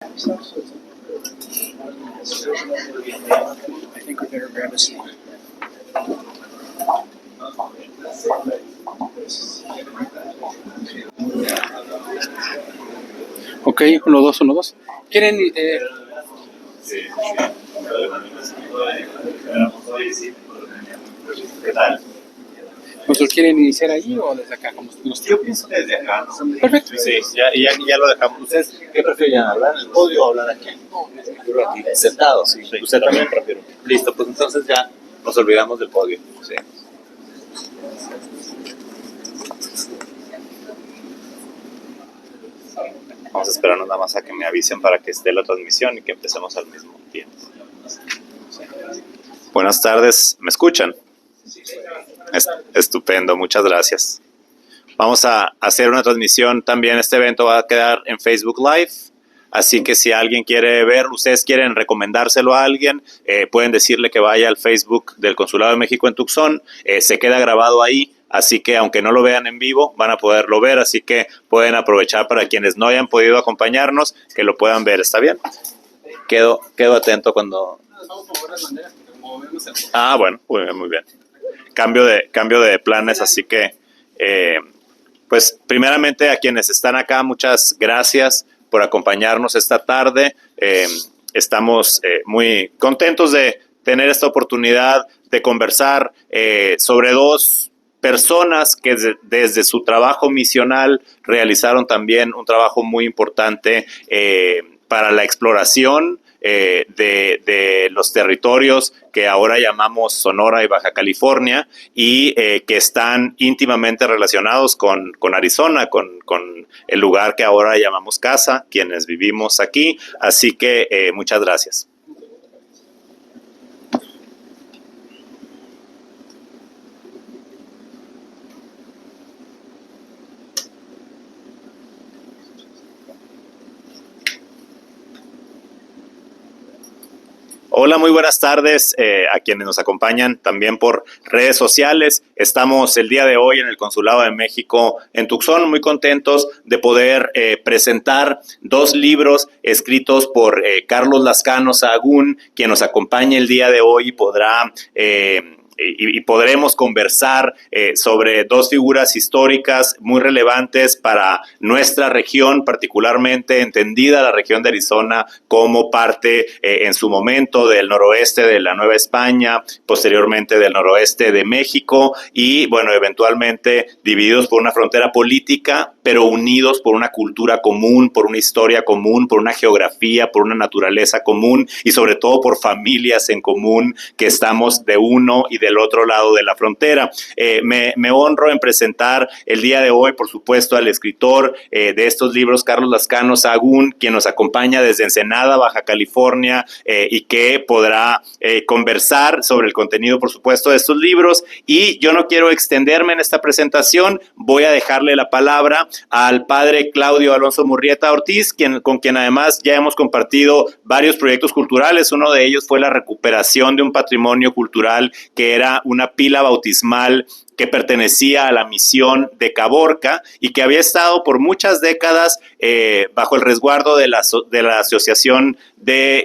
I think we better grab a seat. Ok, uno, dos, uno, dos. ¿Quieren? ¿Qué tal? ¿Nosotros quieren iniciar ahí o desde acá? Yo pienso que desde acá. Perfecto. Sí, ya lo dejamos. ¿Ustedes qué prefieren, hablar en el podio o hablar aquí? Yo aquí. Sentado, sí. ¿Usted también prefiero? Listo, pues entonces ya nos olvidamos del podio. Sí. Vamos a esperarnos nada más a que me avisen para que esté la transmisión y que empecemos al mismo tiempo. Buenas tardes, ¿me escuchan? Estupendo, muchas gracias. Vamos a hacer una transmisión también. Este evento va a quedar en Facebook Live. Así que si alguien quiere ver, ustedes quieren recomendárselo a alguien, pueden decirle que vaya al Facebook del Consulado de México en Tucson. Se queda grabado ahí, así que aunque no lo vean en vivo, van a poderlo ver. Así que pueden aprovechar para quienes no hayan podido acompañarnos, que lo puedan ver. ¿Está bien? Quedo atento cuando... Ah, bueno, muy bien. Cambio de planes, así que... pues primeramente a quienes están acá, muchas gracias por acompañarnos esta tarde. Estamos muy contentos de tener esta oportunidad de conversar sobre dos personas que desde su trabajo misional realizaron también un trabajo muy importante para la exploración de los territorios que ahora llamamos Sonora y Baja California y que están íntimamente relacionados con Arizona, con el lugar que ahora llamamos casa, quienes vivimos aquí. Así que muchas gracias. Hola, muy buenas tardes a quienes nos acompañan también por redes sociales. Estamos el día de hoy en el Consulado de México en Tucson, muy contentos de poder presentar dos libros escritos por Carlos Lascano Sahagún, quien nos acompaña el día de hoy y podrá... Y podremos conversar sobre dos figuras históricas muy relevantes para nuestra región, particularmente entendida la región de Arizona como parte en su momento del noroeste de la Nueva España, posteriormente del noroeste de México y, bueno, eventualmente divididos por una frontera política, pero unidos por una cultura común, por una historia común, por una geografía, por una naturaleza común y sobre todo por familias en común que estamos de uno y del otro lado de la frontera. Me honro en presentar el día de hoy, por supuesto, al escritor de estos libros, Carlos Lascano Sahagún, quien nos acompaña desde Ensenada, Baja California, y que podrá conversar sobre el contenido, por supuesto, de estos libros. Y yo no quiero extenderme en esta presentación, voy a dejarle la palabra al padre Claudio Alonso Murrieta Ortiz, con quien además ya hemos compartido varios proyectos culturales. Uno de ellos fue la recuperación de un patrimonio cultural que era una pila bautismal que pertenecía a la misión de Caborca y que había estado por muchas décadas bajo el resguardo de la Asociación de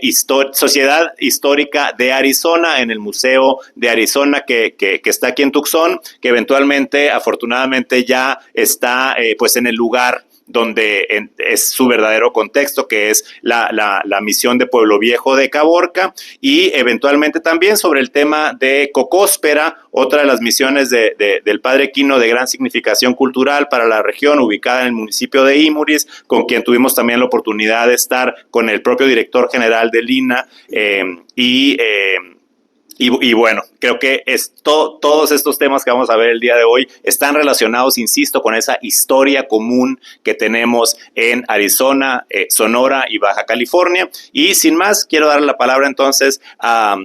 Sociedad Histórica de Arizona, en el Museo de Arizona que está aquí en Tucson, que eventualmente, afortunadamente, ya está pues en el lugar donde es su verdadero contexto, que es la misión de Pueblo Viejo de Caborca, y eventualmente también sobre el tema de Cocóspera, otra de las misiones del Padre Quino de gran significación cultural para la región, ubicada en el municipio de Imuris, con quien tuvimos también la oportunidad de estar con el propio director general del INAH, y bueno, creo que todos estos temas que vamos a ver el día de hoy están relacionados, insisto, con esa historia común que tenemos en Arizona, Sonora y Baja California. Y sin más, quiero dar la palabra entonces a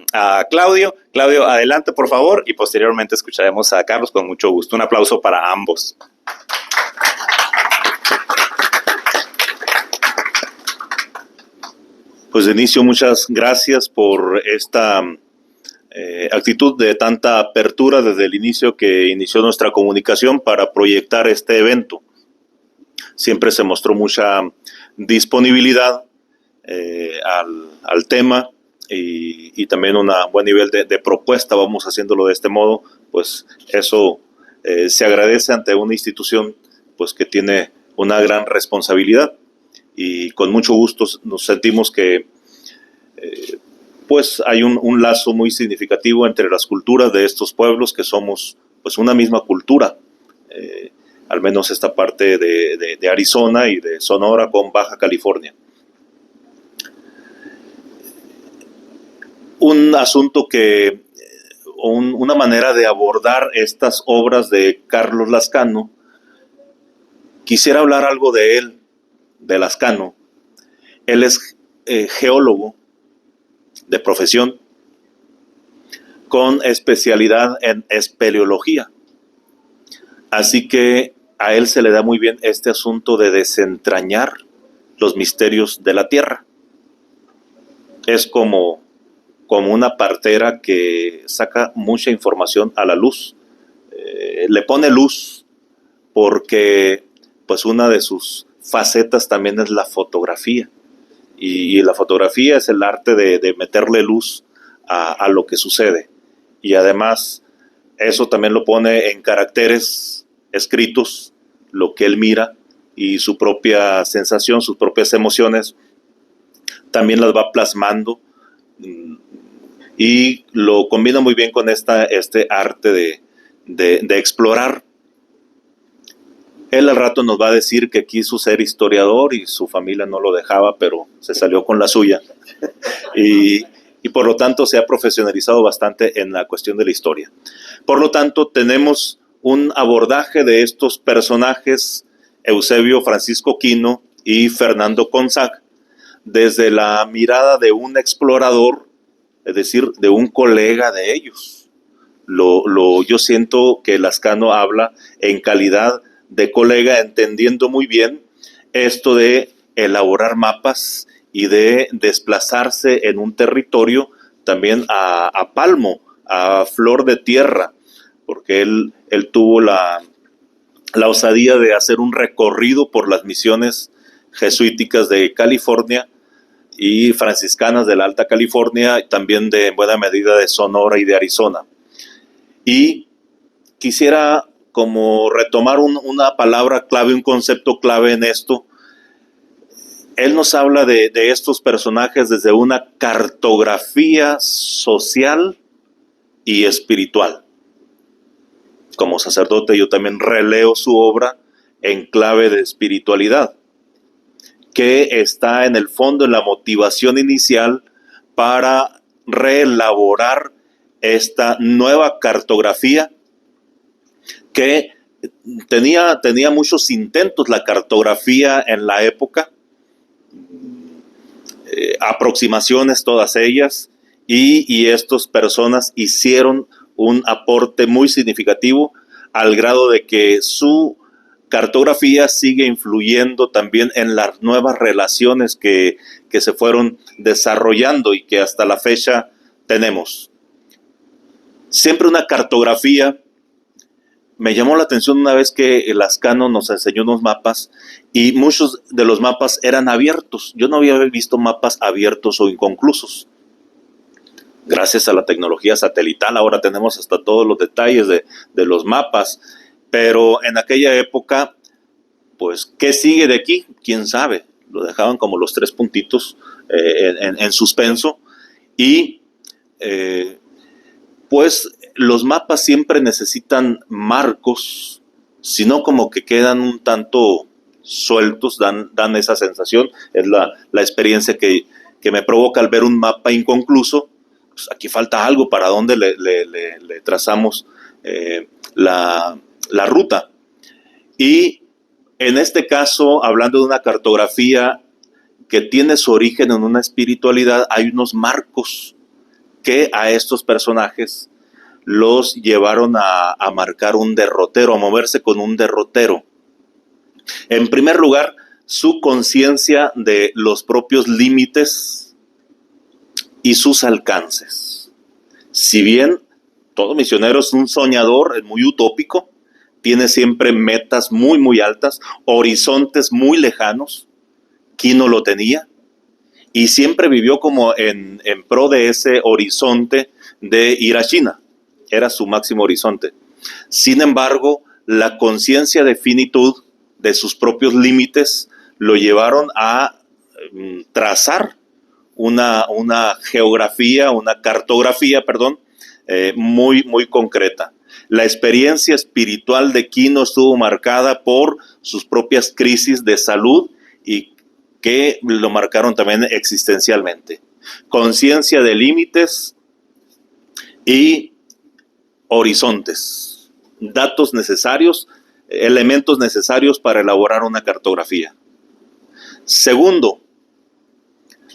Claudio. Claudio, adelante, por favor, y posteriormente escucharemos a Carlos con mucho gusto. Un aplauso para ambos. Pues de inicio, muchas gracias por esta actitud de tanta apertura desde el inicio que inició nuestra comunicación para proyectar este evento. Siempre se mostró mucha disponibilidad al tema y también un buen nivel de propuesta. Vamos haciéndolo de este modo, pues eso se agradece ante una institución pues que tiene una gran responsabilidad, y con mucho gusto nos sentimos que pues hay un lazo muy significativo entre las culturas de estos pueblos, que somos pues una misma cultura, al menos esta parte de Arizona y de Sonora con Baja California. Un asunto una manera de abordar estas obras de Carlos Lascano, quisiera hablar algo de él, de Lascano. Él es geólogo de profesión, con especialidad en espeleología. Así que a él se le da muy bien este asunto de desentrañar los misterios de la Tierra. Es como una partera que saca mucha información a la luz. Le pone luz porque pues una de sus facetas también es la fotografía. Y la fotografía es el arte de meterle luz a lo que sucede. Y además eso también lo pone en caracteres escritos, lo que él mira, y su propia sensación, sus propias emociones, también las va plasmando, y lo combina muy bien con este arte de explorar. Él al rato nos va a decir que quiso ser historiador y su familia no lo dejaba, pero se salió con la suya. y por lo tanto se ha profesionalizado bastante en la cuestión de la historia. Por lo tanto, tenemos un abordaje de estos personajes, Eusebio Francisco Quino y Fernando Conzag, desde la mirada de un explorador, es decir, de un colega de ellos. Yo siento que Lascano habla en calidad de colega, entendiendo muy bien esto de elaborar mapas y de desplazarse en un territorio también a palmo, a flor de tierra, porque él tuvo la osadía de hacer un recorrido por las misiones jesuíticas de California y franciscanas de la Alta California, también de buena medida de Sonora y de Arizona. Y quisiera como retomar una palabra clave, un concepto clave en esto. Él nos habla de estos personajes desde una cartografía social y espiritual. Como sacerdote yo también releo su obra en clave de espiritualidad, que está en el fondo, en la motivación inicial para reelaborar esta nueva cartografía que tenía muchos intentos la cartografía en la época, aproximaciones todas ellas, y estas personas hicieron un aporte muy significativo al grado de que su cartografía sigue influyendo también en las nuevas relaciones que se fueron desarrollando y que hasta la fecha tenemos. Siempre una cartografía. Me llamó la atención una vez que Lascano nos enseñó unos mapas y muchos de los mapas eran abiertos. Yo no había visto mapas abiertos o inconclusos. Gracias a la tecnología satelital ahora tenemos hasta todos los detalles de los mapas, pero en aquella época, pues, ¿qué sigue de aquí? ¿Quién sabe? Lo dejaban como los 3 puntitos en suspenso, y pues los mapas siempre necesitan marcos, sino como que quedan un tanto sueltos, dan esa sensación. Es la experiencia que me provoca al ver un mapa inconcluso. Pues aquí falta algo, para dónde le trazamos la ruta. Y en este caso, hablando de una cartografía que tiene su origen en una espiritualidad, hay unos marcos que a estos personajes los llevaron a marcar un derrotero, a moverse con un derrotero. En primer lugar, su conciencia de los propios límites y sus alcances. Si bien todo misionero es un soñador, es muy utópico, tiene siempre metas muy, muy altas, horizontes muy lejanos, Quino lo tenía, y siempre vivió como en pro de ese horizonte de ir a China. Era su máximo horizonte. Sin embargo, la conciencia de finitud de sus propios límites lo llevaron a trazar una geografía, una cartografía, muy, muy concreta. La experiencia espiritual de Quino estuvo marcada por sus propias crisis de salud y que lo marcaron también existencialmente. Conciencia de límites y horizontes, datos necesarios, elementos necesarios para elaborar una cartografía. Segundo,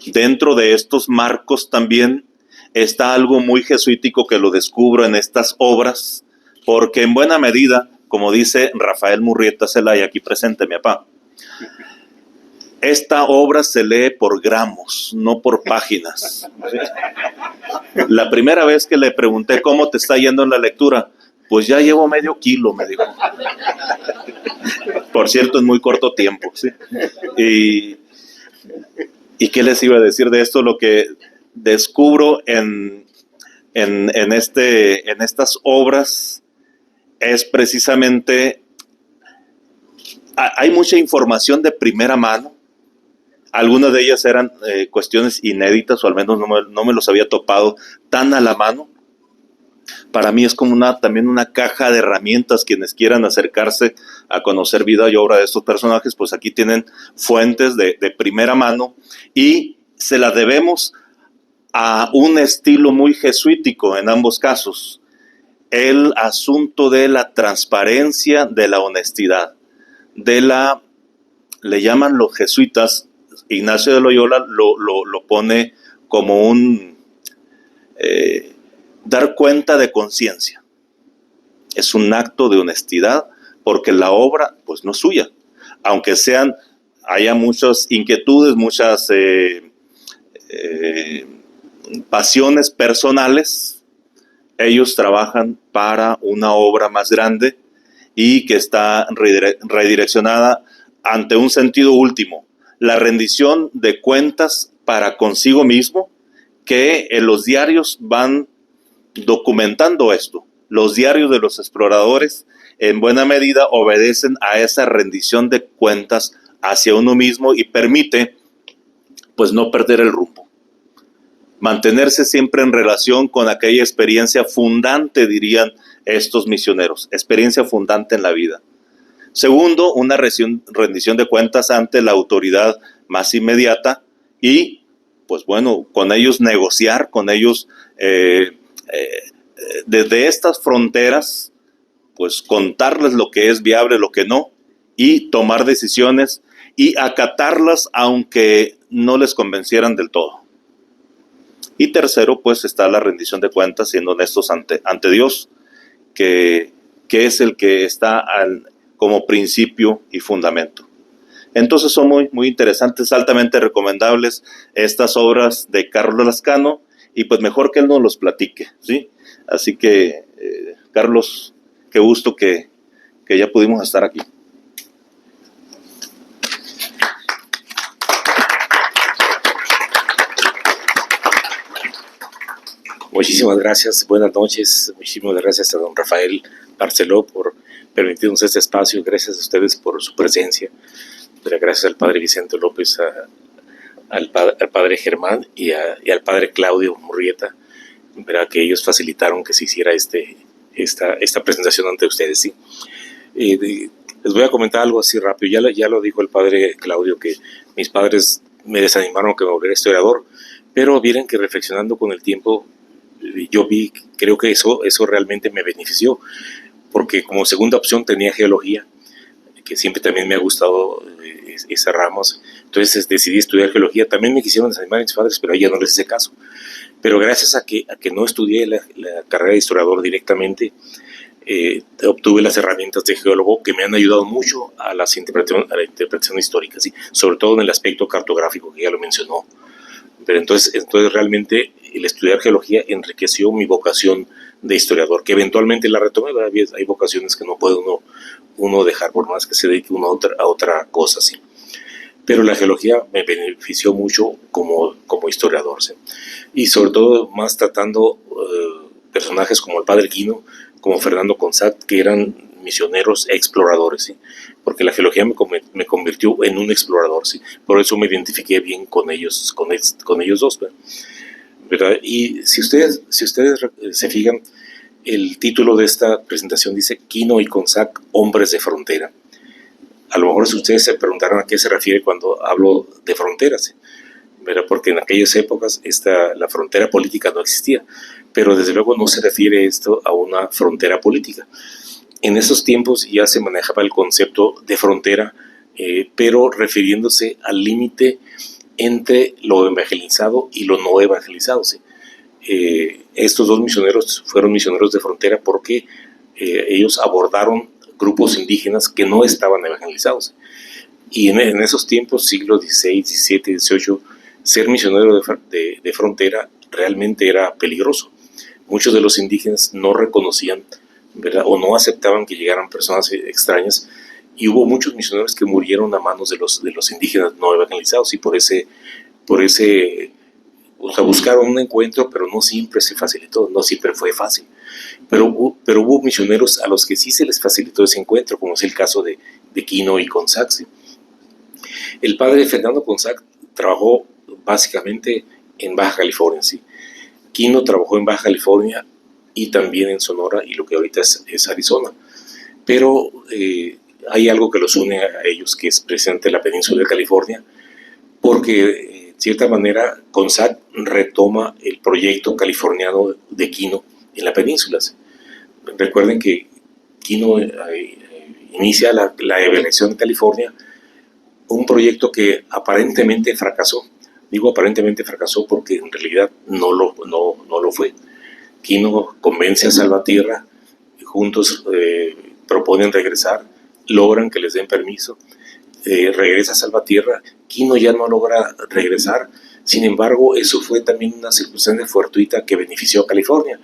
dentro de estos marcos también está algo muy jesuítico que lo descubro en estas obras, porque en buena medida, como dice Rafael Murrieta Zelaya, aquí presente mi papá, esta obra se lee por gramos, no por páginas. La primera vez que le pregunté cómo te está yendo en la lectura, pues ya llevo medio kilo, me dijo. Por cierto, en muy corto tiempo, ¿sí? ¿Y qué les iba a decir de esto? Lo que descubro en estas obras es precisamente, hay mucha información de primera mano. Algunas de ellas eran cuestiones inéditas, o al menos no me los había topado tan a la mano. Para mí es como también una caja de herramientas. Quienes quieran acercarse a conocer vida y obra de estos personajes, pues aquí tienen fuentes de primera mano, y se las debemos a un estilo muy jesuítico en ambos casos. El asunto de la transparencia, de la honestidad, le llaman los jesuitas, Ignacio de Loyola lo pone como un dar cuenta de conciencia. Es un acto de honestidad, porque la obra pues no es suya, aunque haya muchas inquietudes, muchas pasiones personales. Ellos trabajan para una obra más grande y que está redireccionada ante un sentido último: la rendición de cuentas para consigo mismo, que en los diarios van documentando esto. Los diarios de los exploradores en buena medida obedecen a esa rendición de cuentas hacia uno mismo, y permite pues no perder el rumbo, mantenerse siempre en relación con aquella experiencia fundante, dirían estos misioneros, experiencia fundante en la vida. Segundo, una rendición de cuentas ante la autoridad más inmediata, y pues bueno, con ellos negociar, con ellos desde estas fronteras, pues contarles lo que es viable, lo que no, y tomar decisiones y acatarlas aunque no les convencieran del todo. Y tercero, pues está la rendición de cuentas, siendo honestos ante Dios, que es el que está como principio y fundamento. Entonces son muy, muy interesantes, altamente recomendables estas obras de Carlos Lascano, y pues mejor que él nos los platique, ¿sí? Así que, Carlos, qué gusto que ya pudimos estar aquí. Muchísimas gracias, buenas noches. Muchísimas gracias a don Rafael Barceló por permitirnos este espacio. Gracias a ustedes por su presencia. Gracias al padre Vicente López, al padre Germán y al padre Claudio Murrieta, ¿verdad? Que ellos facilitaron que se hiciera esta presentación ante ustedes. ¿Sí? Les voy a comentar algo así rápido. Ya lo dijo el padre Claudio, que mis padres me desanimaron que me volviera historiador, pero miren que reflexionando con el tiempo, yo creo que eso realmente me benefició, porque como segunda opción tenía geología, que siempre también me ha gustado esa rama. Entonces decidí estudiar geología. También me quisieron desanimar mis padres, pero a ella no les hice caso. Pero gracias a que no estudié la carrera de historiador directamente, obtuve las herramientas de geólogo que me han ayudado mucho a la interpretación histórica, ¿sí? Sobre todo en el aspecto cartográfico, que ya lo mencionó. Pero entonces realmente el estudiar geología enriqueció mi vocación de historiador, que eventualmente la retomé. Hay vocaciones que no puede uno dejar por más que se dedique uno a otra cosa, ¿sí? pero la geología me benefició mucho como historiador, ¿sí? Y sobre todo más tratando personajes como el padre Quino, como Fernando Consac, que eran misioneros exploradores, ¿sí? Porque la geología me convirtió en un explorador, ¿sí? Por eso me identifiqué bien con ellos, con ellos dos, ¿verdad? Y si ustedes se fijan, el título de esta presentación dice Quino y Consac, hombres de frontera. A lo mejor si ustedes se preguntaran a qué se refiere cuando hablo de fronteras, ¿verdad? Porque en aquellas épocas la frontera política no existía, pero desde luego no se refiere esto a una frontera política. En esos tiempos ya se manejaba el concepto de frontera, pero refiriéndose al límite entre lo evangelizado y lo no evangelizado, ¿sí? Estos dos misioneros fueron misioneros de frontera porque ellos abordaron grupos indígenas que no estaban evangelizados. Y en esos tiempos, siglo XVI, XVII, XVIII, ser misionero de frontera realmente era peligroso. Muchos de los indígenas no reconocían, ¿verdad?, o no aceptaban que llegaran personas extrañas, y hubo muchos misioneros que murieron a manos de los indígenas no evangelizados, y por ese o sea, buscaron un encuentro, pero no siempre se facilitó, no siempre fue fácil. Pero hubo misioneros a los que sí se les facilitó ese encuentro, como es el caso de Quino y Consac, ¿sí? El padre Fernando Consac trabajó básicamente en Baja California, ¿sí? Quino trabajó en Baja California y también en Sonora y lo que ahorita es Arizona. Pero hay algo que los une a ellos, que es precisamente la península de California, porque de cierta manera Consac retoma el proyecto californiano de Quino en la península. Recuerden que Quino inicia la evaluación de California, un proyecto que aparentemente fracasó. Digo aparentemente fracasó porque en realidad no lo fue. Quino convence a Salvatierra, juntos proponen regresar, logran que les den permiso, regresa a Salvatierra. Quino ya no logra regresar, sin embargo eso fue también una circunstancia fortuita que benefició a California,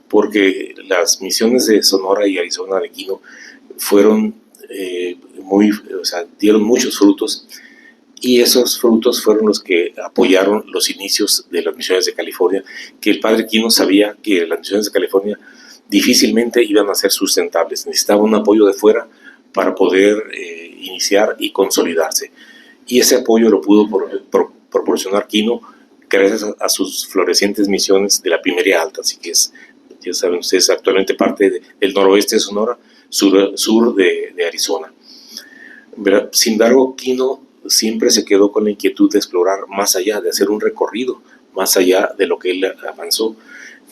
porque las misiones de Sonora y Arizona de Quino fueron dieron muchos frutos, y esos frutos fueron los que apoyaron los inicios de las misiones de California, que el padre Quino sabía que las misiones de California difícilmente iban a ser sustentables, necesitaba un apoyo de fuera para poder iniciar y consolidarse, y ese apoyo lo pudo proporcionar Quino gracias a sus florecientes misiones de la Pimería Alta, así que es, ya saben ustedes, actualmente parte del noroeste de Sonora, sur de Arizona. Sin embargo, Quino siempre se quedó con la inquietud de explorar más allá, de hacer un recorrido más allá de lo que él avanzó,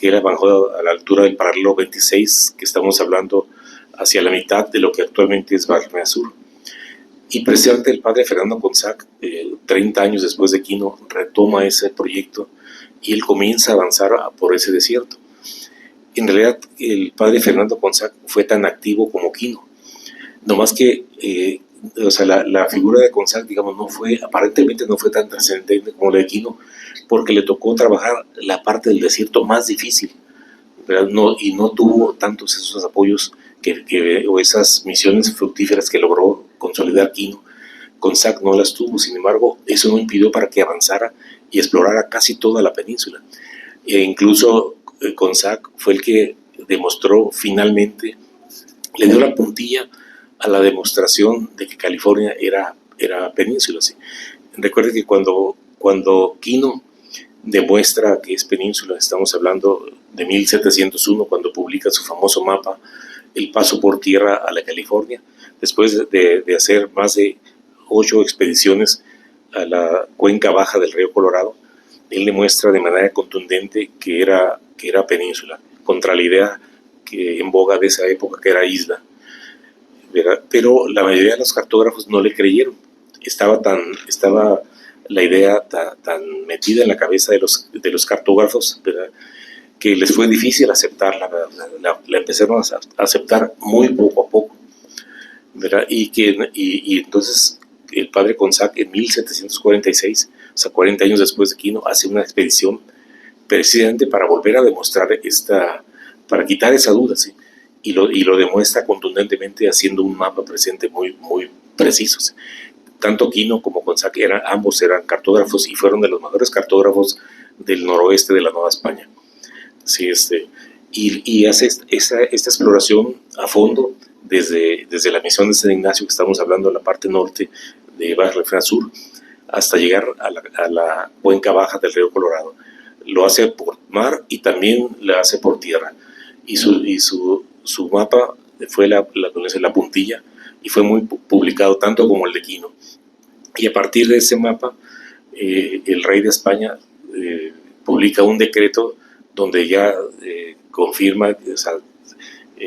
que él avanzó a la altura del paralelo 26, que estamos hablando hacia la mitad de lo que actualmente es Baja Sur. Y precisamente el padre Fernando Consac, 30 años después de Quino, retoma ese proyecto y él comienza a avanzar por ese desierto. En realidad, el padre Fernando Consac fue tan activo como Quino, no más que la figura de Consac, digamos, aparentemente no fue tan trascendente como la de Quino, porque le tocó trabajar la parte del desierto más difícil, ¿verdad? Y no tuvo tantos esos apoyos o esas misiones fructíferas que logró consolidar Quino. Consac no las tuvo, sin embargo, eso no impidió para que avanzara y explorara casi toda la península. Incluso Consac fue el que demostró finalmente, le dio la puntilla a la demostración de que California era península, ¿sí? Recuerden que cuando Quino demuestra que es península, estamos hablando de 1701, cuando publica su famoso mapa, El paso por tierra a la California, después de hacer más de 8 expediciones a la cuenca baja del río Colorado, él demuestra de manera contundente que era península, contra la idea que en boga de esa época que era isla, ¿verdad? Pero la mayoría de los cartógrafos no le creyeron. Estaba la idea tan metida en la cabeza de los cartógrafos, ¿verdad?, que les fue difícil aceptarla. La empezaron a aceptar muy poco a poco, ¿verdad? Y entonces el padre Consac en 1746, o sea, 40 años después de Quino, hace una expedición precisamente para volver a demostrar para quitar esa duda, ¿sí? Y lo demuestra contundentemente haciendo un mapa presente muy, muy preciso, ¿sí? tanto Quino como Consac ambos eran cartógrafos y fueron de los mejores cartógrafos del noroeste de la Nueva España. Sí, y hace esta exploración a fondo desde la misión de San Ignacio, que estamos hablando de la parte norte de Baja California Sur, hasta llegar a la cuenca baja del río Colorado. Lo hace por mar y también lo hace por tierra. Y su mapa fue la puntilla, y fue muy publicado tanto como el de Quino. Y a partir de ese mapa, el rey de España publica un decreto donde ya confirma,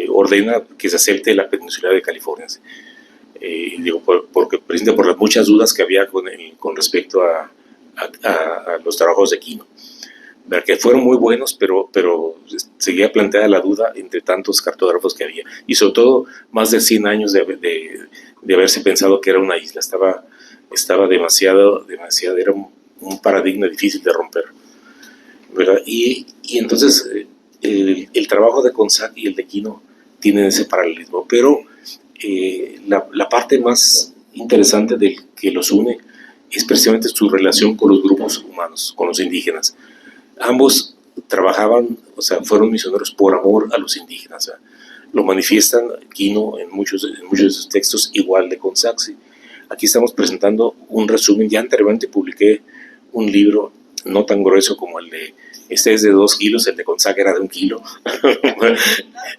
ordena que se acepte la península de California. Digo, porque precisamente por las muchas dudas que había con respecto a los trabajos de Quino, ¿verdad? Que fueron muy buenos, pero seguía planteada la duda entre tantos cartógrafos que había, y sobre todo más de 100 años de haberse pensado que era una isla. Estaba demasiado, era un paradigma difícil de romper, ¿verdad? Y entonces el trabajo de Consac y el de Quino tienen ese paralelismo, pero la parte más interesante que los une es precisamente su relación con los grupos humanos, con los indígenas. Ambos trabajaban, o sea, fueron misioneros por amor a los indígenas, ¿verdad? Lo manifiestan Quino en muchos de sus textos, igual de Consac. ¿Sí? Aquí estamos presentando un resumen. Ya anteriormente publiqué un libro no tan grueso como el de, este es de 2 kilos, el de Consac era de 1 kilo.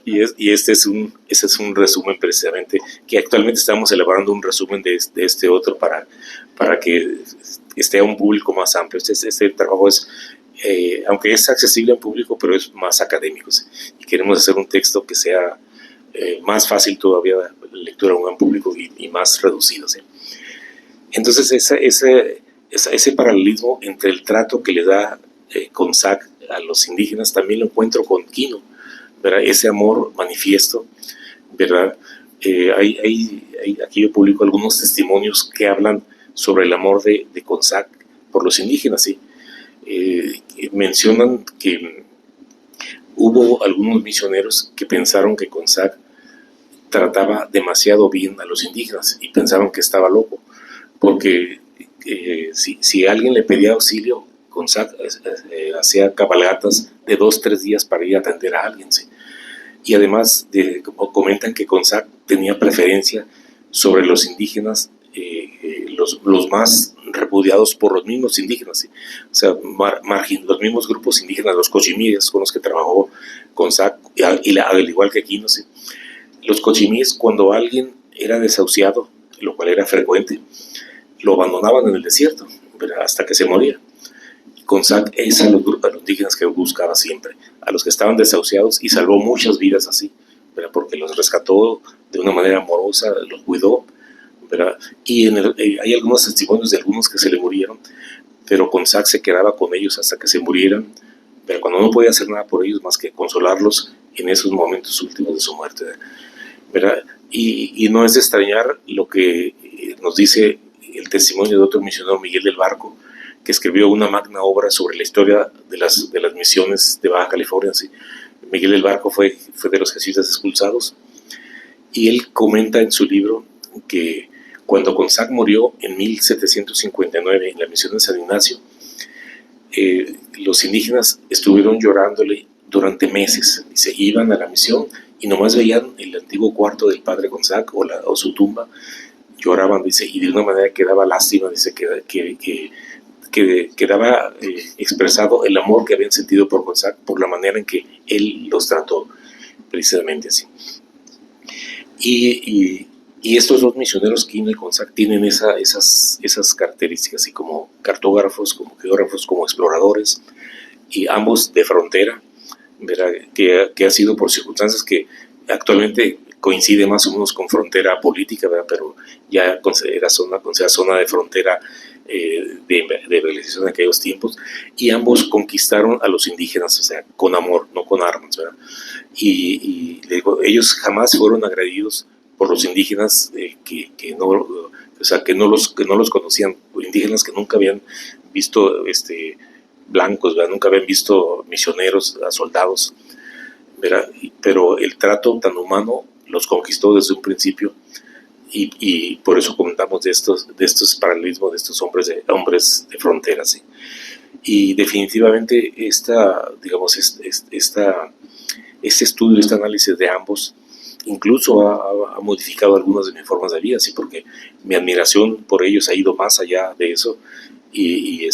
y este es un resumen precisamente, que actualmente estamos elaborando un resumen de este otro para que esté a un público más amplio. Este trabajo es, aunque es accesible al público, pero es más académico, ¿sí? Y queremos hacer un texto que sea más fácil todavía la lectura a un gran público y más reducido, ¿sí? Entonces ese paralelismo entre el trato que le da Consac a los indígenas también lo encuentro con Quino, ¿verdad? Ese amor manifiesto, ¿verdad? Aquí yo publico algunos testimonios que hablan sobre el amor de Consac por los indígenas, ¿sí? Mencionan que hubo algunos misioneros que pensaron que Consac trataba demasiado bien a los indígenas y pensaron que estaba loco, porque si alguien le pedía auxilio, Consac hacía cabalgatas de 2-3 días para ir a atender a alguien, ¿sí? Y además comentan que Consac tenía preferencia sobre los indígenas, los más repudiados por los mismos indígenas, ¿sí? O sea, los mismos grupos indígenas, los cochimíes con los que trabajó Consac, al igual que Quino, ¿sí? Los cochimíes, cuando alguien era desahuciado, lo cual era frecuente, lo abandonaban en el desierto, ¿verdad? Hasta que se moría. Consac es a los indígenas que buscaba siempre, a los que estaban desahuciados, y salvó muchas vidas así, ¿verdad? Porque los rescató de una manera amorosa, los cuidó, ¿verdad? Y hay algunos testimonios de algunos que se le murieron, pero Consac se quedaba con ellos hasta que se murieran, pero cuando no podía hacer nada por ellos más que consolarlos en esos momentos últimos de su muerte, ¿verdad? Y no es de extrañar lo que nos dice el testimonio de otro misionero, Miguel del Barco, que escribió una magna obra sobre la historia de las misiones de Baja California, ¿sí? Miguel del Barco fue de los jesuitas expulsados, y él comenta en su libro que cuando Consac murió en 1759 en la misión de San Ignacio, los indígenas estuvieron llorándole durante meses, y se iban a la misión y nomás veían el antiguo cuarto del padre Consac o su tumba, lloraban, dice, y de una manera que daba lástima, dice, que quedaba expresado el amor que habían sentido por Consac, por la manera en que él los trató, precisamente así. Y estos dos misioneros, Quino y Consac, tienen esas características, así como cartógrafos, como geógrafos, como exploradores, y ambos de frontera, ¿verdad? Que ha sido por circunstancias que actualmente coincide más o menos con frontera política, ¿verdad? Pero ya considera zona de frontera de civilización en aquellos tiempos, y ambos conquistaron a los indígenas, o sea, con amor, no con armas, ¿verdad? Y le digo, ellos jamás fueron agredidos por los indígenas que no los conocían, indígenas que nunca habían visto blancos, ¿verdad? Nunca habían visto misioneros, soldados, ¿verdad? Pero el trato tan humano los conquistó desde un principio, y por eso comentamos de estos paralelismos, de estos hombres de frontera, ¿sí? Y definitivamente este estudio, este análisis de ambos, incluso ha modificado algunas de mis formas de vida, ¿sí? Porque mi admiración por ellos ha ido más allá de eso, y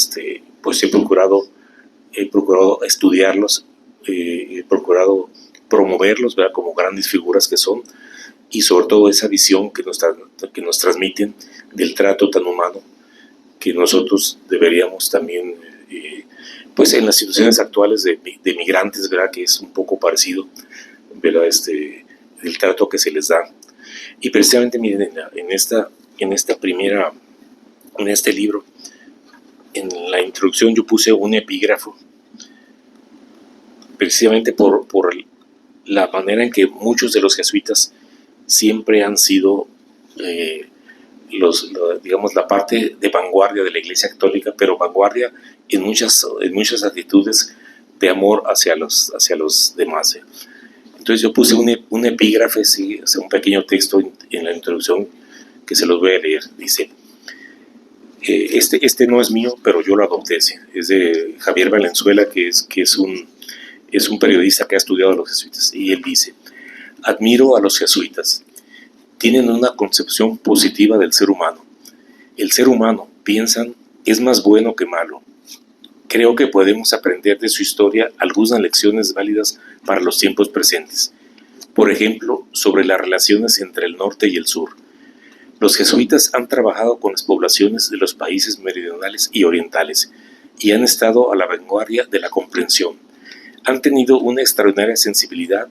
pues he procurado estudiarlos, he procurado promoverlos, ¿verdad? Como grandes figuras que son, y sobre todo esa visión que nos transmiten del trato tan humano que nosotros deberíamos también, pues en las situaciones actuales de migrantes, ¿verdad? Que es un poco parecido, ¿verdad? El trato que se les da. Y precisamente, miren, en este libro, en la introducción yo puse un epígrafo, precisamente por la manera en que muchos de los jesuitas siempre han sido digamos, la parte de vanguardia de la Iglesia Católica, pero vanguardia en muchas actitudes de amor hacia los demás. Entonces yo puse un epígrafe, sí, o sea, un pequeño texto en la introducción que se los voy a leer. Dice, este no es mío, pero yo lo adopté, ¿sí? Es de Javier Valenzuela, que es un periodista que ha estudiado a los jesuitas, y él dice: admiro a los jesuitas. Tienen una concepción positiva del ser humano. El ser humano, piensan, es más bueno que malo. Creo que podemos aprender de su historia algunas lecciones válidas para los tiempos presentes. Por ejemplo, sobre las relaciones entre el norte y el sur. Los jesuitas han trabajado con las poblaciones de los países meridionales y orientales y han estado a la vanguardia de la comprensión. Han tenido una extraordinaria sensibilidad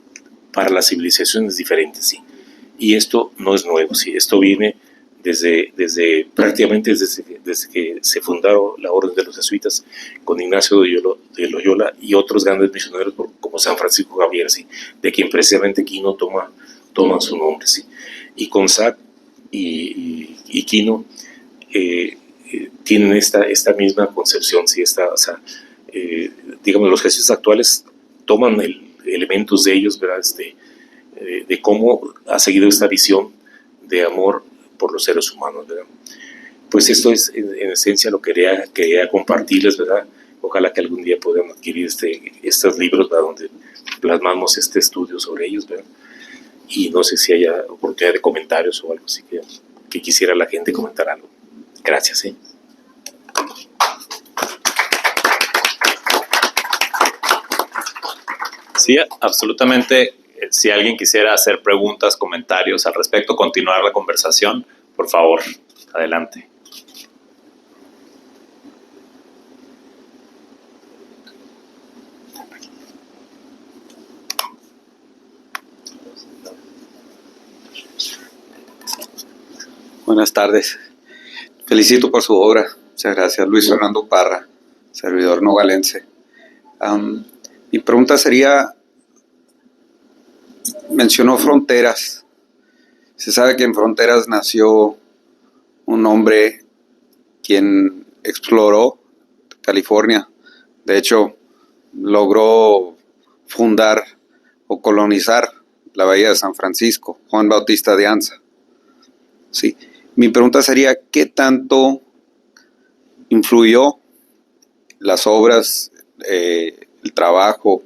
para las civilizaciones diferentes, ¿sí? Y esto no es nuevo, ¿sí? Esto viene prácticamente desde que se fundaron la Orden de los Jesuitas con Ignacio de Loyola y otros grandes misioneros como San Francisco Javier, ¿sí? De quien precisamente Quino toma su nombre, ¿sí? Y Consac y Quino tienen esta misma concepción, ¿sí? Digamos, los jesuitas actuales toman elementos de ellos, ¿verdad? De cómo ha seguido esta visión de amor por los seres humanos, ¿verdad? Pues esto es en esencia lo que quería compartirles, ¿verdad? Ojalá que algún día puedan adquirir estos libros, ¿verdad? Donde plasmamos este estudio sobre ellos, ¿verdad? Y no sé si haya oportunidad de comentarios o algo así que quisiera la gente comentar algo. Gracias, ¿eh? Sí, absolutamente. Si alguien quisiera hacer preguntas, comentarios al respecto, continuar la conversación, por favor, adelante. Buenas tardes. Felicito por su obra. Muchas gracias. Luis Fernando Parra, servidor nogalense. Mi pregunta sería, mencionó Fronteras. Se sabe que en Fronteras nació un hombre quien exploró California. De hecho, logró fundar o colonizar la bahía de San Francisco, Juan Bautista de Anza. Sí. Mi pregunta sería, ¿qué tanto influyó las obras, el trabajo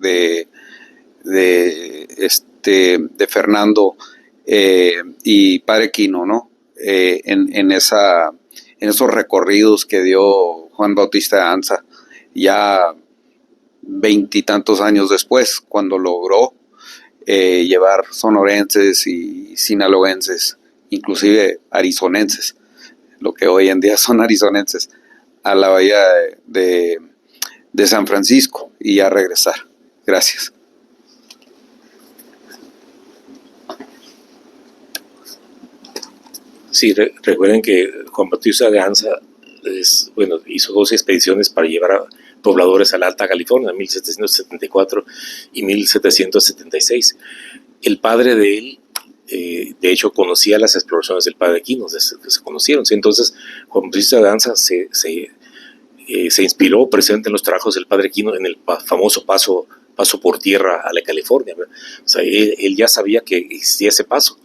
de Fernando y Padre Quino, ¿no? En esos recorridos que dio Juan Bautista de Anza ya 20 y tantos años después, cuando logró llevar sonorenses y sinaloenses, inclusive arizonenses, lo que hoy en día son arizonenses, a la bahía de San Francisco y a regresar. Gracias. Sí, recuerden que Juan Bautista de Anza hizo 2 expediciones para llevar a pobladores a la Alta California en 1774 y 1776. El padre de él, de hecho, conocía las exploraciones del padre Quino, desde que se conocieron. Entonces, Juan Bautista de Anza se inspiró presente en los trabajos del padre Quino en el famoso paso por tierra a la California, ¿verdad? O sea, él ya sabía que existía ese paso.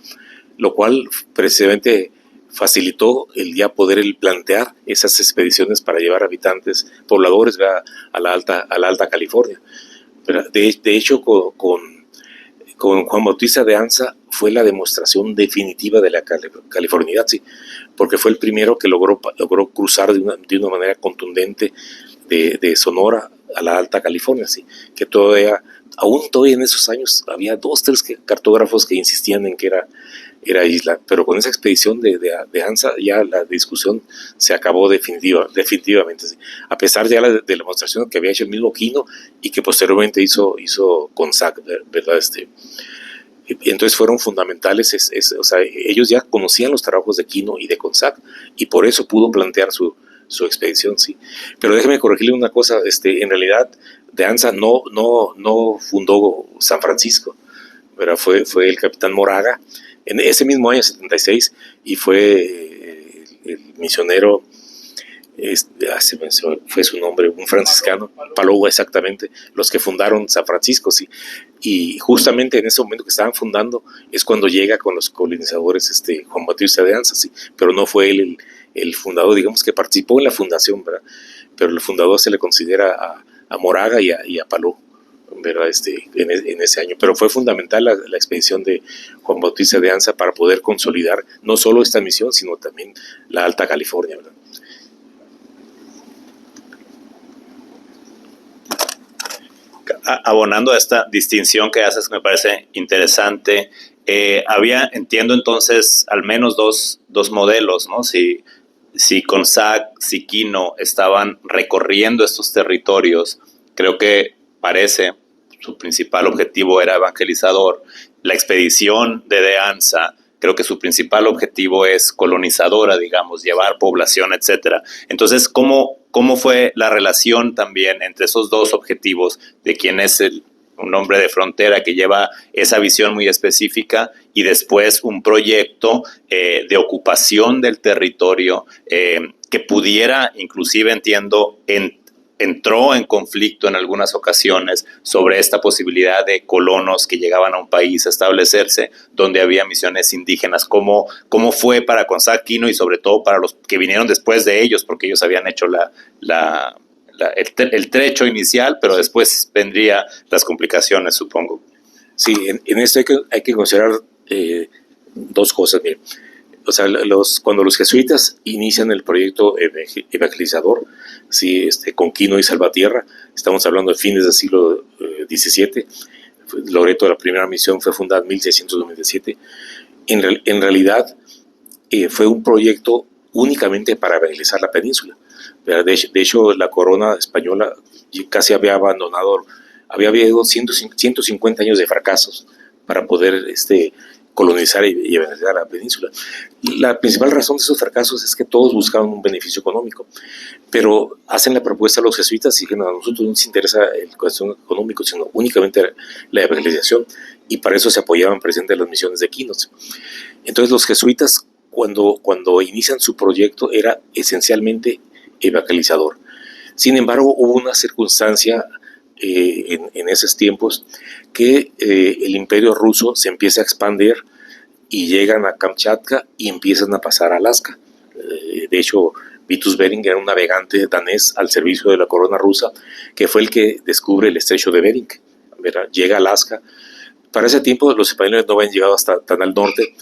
lo cual precisamente facilitó el ya poder el plantear esas expediciones para llevar habitantes, pobladores, ¿verdad?, a la Alta California. ¿Verdad? De hecho, con Juan Bautista de Anza fue la demostración definitiva de la californianidad, sí, porque fue el primero que logró cruzar de una manera contundente de Sonora a la Alta California, sí, que aún todavía en esos años había 2, 3 cartógrafos que insistían en que era isla, pero con esa expedición de Anza ya la discusión se acabó definitivamente, sí. A pesar ya de la demostración que había hecho el mismo Quino y que posteriormente hizo Consac, ¿verdad? Entonces fueron fundamentales, o sea, ellos ya conocían los trabajos de Quino y de Consac y por eso pudo plantear su expedición, sí. Pero déjeme corregirle una cosa, en realidad de Anza no fundó San Francisco, ¿verdad? Fue el capitán Moraga en ese mismo año 76 y fue el misionero, fue su nombre, un franciscano, Palou, exactamente, los que fundaron San Francisco, sí. Y justamente en ese momento que estaban fundando es cuando llega con los colonizadores Juan Bautista de Anza, sí, pero no fue él el fundador, digamos que participó en la fundación, ¿verdad? Pero el fundador se le considera a Moraga y a Palou, ¿verdad? En ese año, pero fue fundamental la expedición de Juan Bautista de Anza para poder consolidar no solo esta misión, sino también la Alta California, ¿verdad? Abonando a esta distinción que haces, que me parece interesante, entiendo entonces, al menos dos modelos, ¿no? Si Consac, si Quino estaban recorriendo estos territorios, creo que parece su principal objetivo era evangelizador. La expedición de Anza, creo que su principal objetivo es colonizadora, digamos, llevar población, etcétera. Entonces, ¿cómo fue la relación también entre esos dos objetivos de quién es un hombre de frontera que lleva esa visión muy específica y después un proyecto de ocupación del territorio que pudiera, inclusive entiendo, entró en conflicto en algunas ocasiones sobre esta posibilidad de colonos que llegaban a un país a establecerse donde había misiones indígenas? ¿Cómo fue para Consac, Quino y sobre todo para los que vinieron después de ellos? Porque ellos habían hecho el trecho inicial, pero después vendrían las complicaciones, supongo. Sí, en esto hay que considerar dos cosas. Miren. O sea, cuando los jesuitas inician el proyecto evangelizador, sí, con Quino y Salvatierra, estamos hablando de fines del siglo XVII, Loreto, la primera misión, fue fundada en 1697. En realidad fue un proyecto únicamente para evangelizar la península. De hecho, la corona española casi había abandonado, había habido 150 años de fracasos para poder colonizar y evangelizar la península. La principal razón de esos fracasos es que todos buscaban un beneficio económico, pero hacen la propuesta a los jesuitas y que a nosotros no nos interesa el cuestión económico, sino únicamente la evangelización, y para eso se apoyaban presentes las misiones de Quinos. Entonces los jesuitas, cuando inician su proyecto, era esencialmente evangelizador. Sin embargo, hubo una circunstancia en esos tiempos que el imperio ruso se empieza a expandir y llegan a Kamchatka y empiezan a pasar a Alaska. De hecho, Vitus Bering era un navegante danés al servicio de la corona rusa que fue el que descubre el estrecho de Bering, ¿verdad? Llega a Alaska. Para ese tiempo los españoles no habían llegado hasta tan al norte,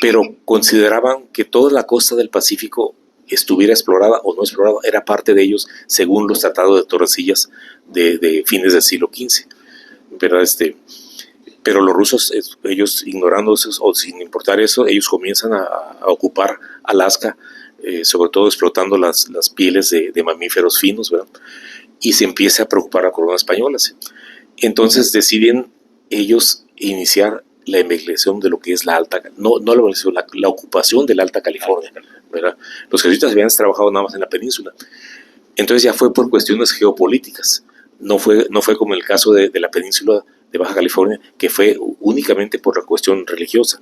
pero consideraban que toda la costa del Pacífico estuviera explorada o no explorada, era parte de ellos según los tratados de Tordesillas de fines del siglo XV, ¿verdad? Pero los rusos, ellos ignorando eso o sin importar eso, ellos comienzan a ocupar Alaska, sobre todo explotando las pieles de mamíferos finos, ¿verdad? Y se empieza a preocupar a la corona española, ¿sí? Entonces deciden ellos iniciar la investigación de lo que es la la ocupación de la Alta California, ¿verdad? Los jesuitas habían trabajado nada más en la península. Entonces ya fue por cuestiones geopolíticas, no fue como el caso de la península de Baja California, que fue únicamente por la cuestión religiosa.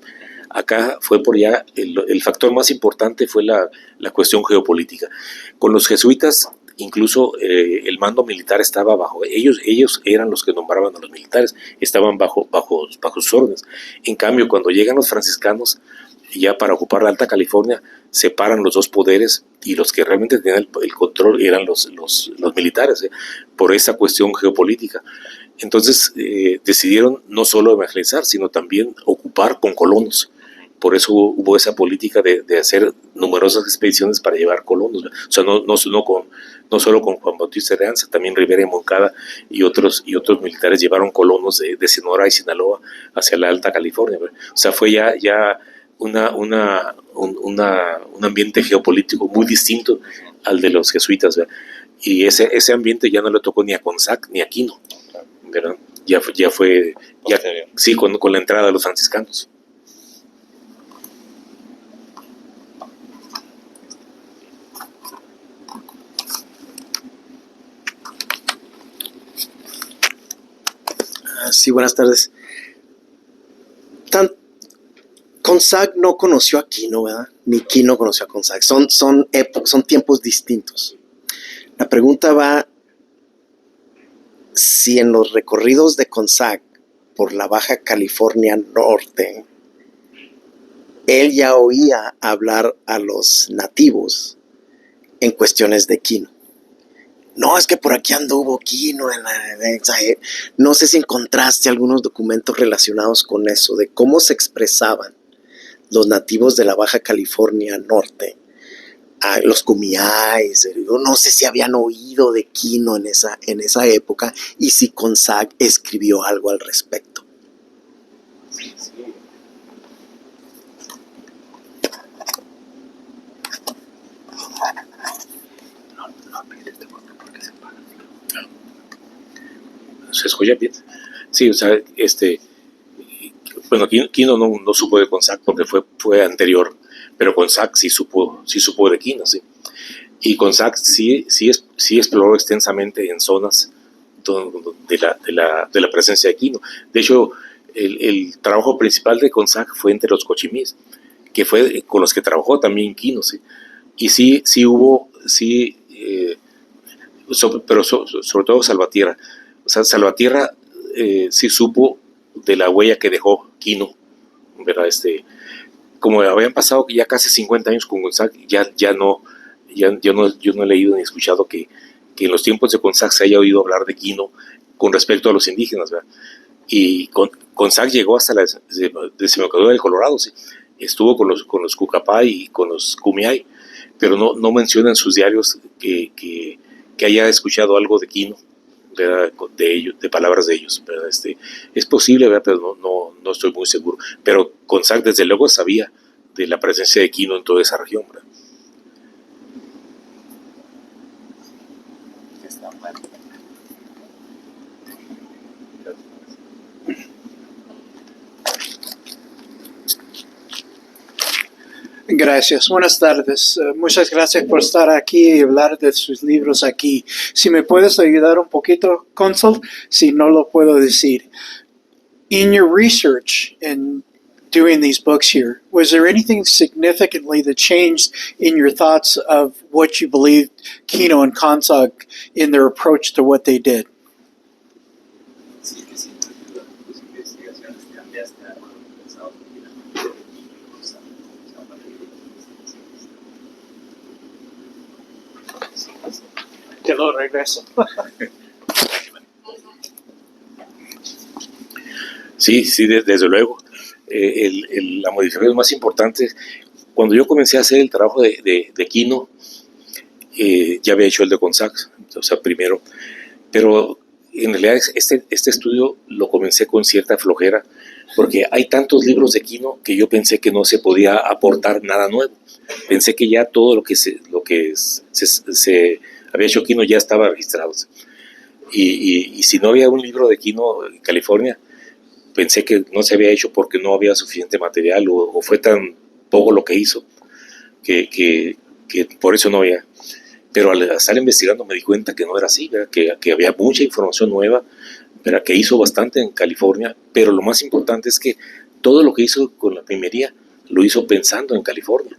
Acá fue por ya, el factor más importante fue la cuestión geopolítica. Con los jesuitas, incluso el mando militar estaba bajo ellos eran los que nombraban a los militares, estaban bajo sus órdenes. En cambio, cuando llegan los franciscanos, ya para ocupar la Alta California separan los dos poderes y los que realmente tenían el control eran los militares, por esa cuestión geopolítica. Entonces decidieron no solo evangelizar, sino también ocupar con colonos. Por eso hubo esa política de hacer numerosas expediciones para llevar colonos. O sea, no solo con Juan Bautista de Anza, también Rivera y Moncada y otros militares llevaron colonos de Sonora y Sinaloa hacia la Alta California. O sea, fue ya un ambiente geopolítico muy distinto al de los jesuitas, ¿verdad? Y ese ambiente ya no le tocó ni a Consac ni a Quino, ¿verdad? Ya fue sí, con la entrada de los franciscanos. Sí, buenas tardes. Consac no conoció a Quino, ¿verdad? Ni Quino conoció a Consac. Son tiempos distintos. La pregunta va si en los recorridos de Consac por la Baja California Norte, él ya oía hablar a los nativos en cuestiones de Quino. No, es que por aquí anduvo Quino. No sé si encontraste algunos documentos relacionados con eso, de cómo se expresaban los nativos de la Baja California Norte, los Kumeyays. No sé si habían oído de Quino en esa época y si Consac escribió algo al respecto. Sí. ¿Se escucha bien? Sí, o sea, bueno, Quino no supo de Consac porque fue anterior, pero Consac sí supo de Quino, sí. Y Consac sí exploró extensamente en zonas de la presencia de Quino. De hecho, el trabajo principal de Consac fue entre los cochimíes, que fue con los que trabajó también Quino, sí. Y sí hubo, pero sobre todo Salvatierra. O sea, Salvatierra sí supo de la huella que dejó Quino, ¿verdad? Como habían pasado ya casi 50 años con Consac, yo no he leído ni escuchado que en los tiempos de Consac se haya oído hablar de Quino con respecto a los indígenas, ¿verdad? Y Consac llegó hasta la desembocadura del Colorado, ¿sí? Estuvo con los Cucapá y con los Kumeyaay, pero no menciona en sus diarios que haya escuchado algo de Quino, ¿verdad? De palabras de ellos, ¿verdad? Es posible, ¿verdad? Pero no estoy muy seguro. Pero Consac desde luego sabía de la presencia de Quino en toda esa región, ¿verdad? Gracias, buenas tardes. Muchas gracias por estar aquí y hablar de sus libros aquí. Si me puedes ayudar un poquito, Consul, si no lo puedo decir. In your research and doing these books here, was there anything significantly that changed in your thoughts of what you believed Quino and Consac in their approach to what they did? Te lo regreso. Sí, desde luego. La modificación más importante, cuando yo comencé a hacer el trabajo de Quino, ya había hecho el de Consac, o sea, primero, pero en realidad este estudio lo comencé con cierta flojera, porque hay tantos libros de Quino que yo pensé que no se podía aportar nada nuevo. Pensé que ya todo lo que se había hecho Quino ya estaba registrado. Y si no había un libro de Quino en California, pensé que no se había hecho porque no había suficiente material o fue tan poco lo que hizo que por eso no había. Pero al estar investigando me di cuenta que no era así, ¿verdad? Que había mucha información nueva, ¿verdad? Que hizo bastante en California, pero lo más importante es que todo lo que hizo con la pimería lo hizo pensando en California.